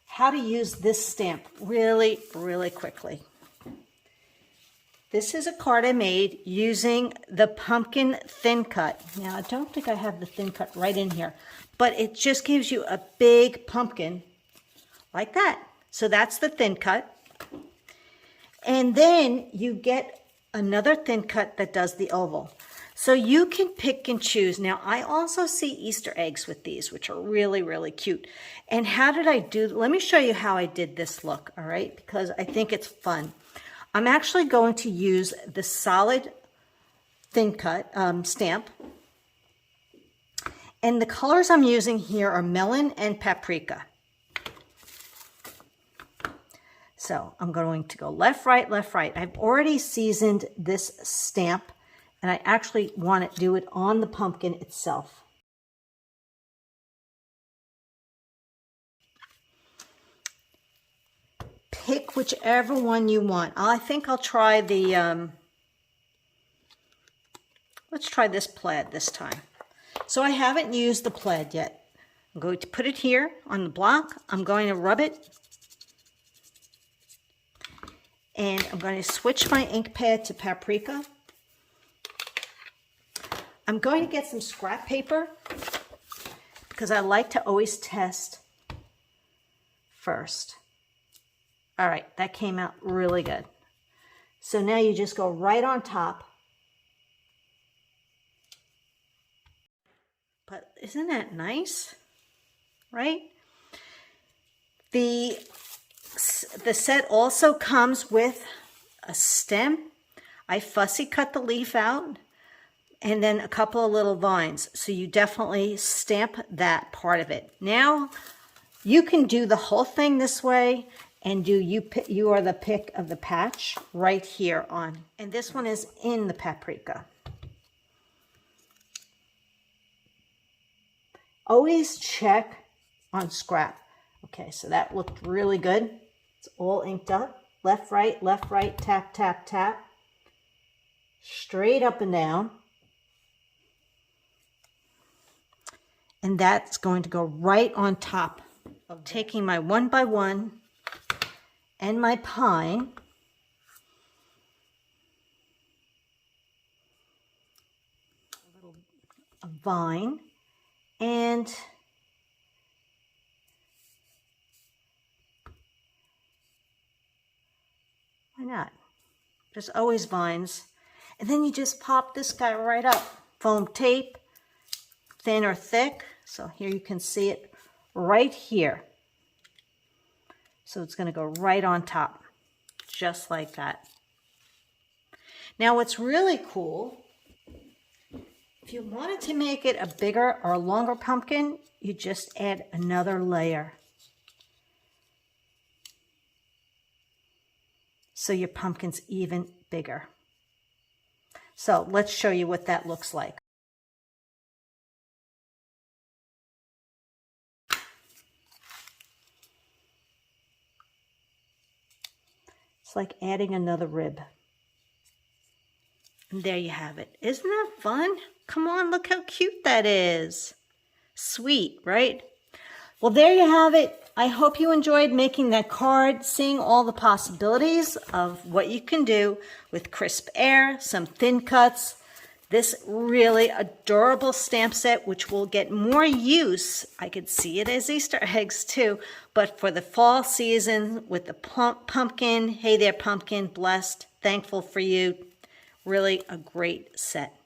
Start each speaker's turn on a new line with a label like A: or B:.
A: how to use this stamp really, really quickly. This is a card I made using the pumpkin thin cut. Now, I don't think I have the thin cut right in here, but it just gives you a big pumpkin like that. So that's the thin cut. And then you get another thin cut that does the oval. So you can pick and choose. Now, I also see Easter eggs with these, which are really, really cute. And how did I do? Let me show you how I did this look, all right? Because I think it's fun. I'm actually going to use the solid thin cut stamp. And the colors I'm using here are melon and paprika. So I'm going to go left, right, left, right. I've already seasoned this stamp, and I actually want to do it on the pumpkin itself. Pick whichever one you want. I think I'll try the, let's try this plaid this time. So I haven't used the plaid yet. I'm going to put it here on the block. I'm going to rub it. And I'm going to switch my ink pad to paprika. I'm going to get some scrap paper because I like to always test first. All right, that came out really good. So now you just go right on top. But isn't that nice? Right? The set also comes with a stem. I fussy cut the leaf out and then a couple of little vines. So you definitely stamp that part of it. Now you can do the whole thing this way and do you are the pick of the patch right here on. And this one is in the paprika. Always check on scrap. Okay, so that looked really good. It's all inked up. Left, right, tap, tap, tap. Straight up and down. And that's going to go right on top of taking my 1x1 and my pine. A little vine. And why not? There's always vines. And then you just pop this guy right up. Foam tape, thin or thick. So here you can see it right here. So it's going to go right on top, just like that. Now what's really cool, if you wanted to make it a bigger or a longer pumpkin, you just add another layer. So your pumpkin's even bigger. So let's show you what that looks like. It's like adding another rib. And there you have it. Isn't that fun? Come on, look how cute that is. Sweet, right? Well, there you have it. I hope you enjoyed making that card, seeing all the possibilities of what you can do with crisp air, some thin cuts, this really adorable stamp set, which will get more use. I could see it as Easter eggs too, but for the fall season with the pumpkin, hey there pumpkin, blessed, thankful for you. Really a great set.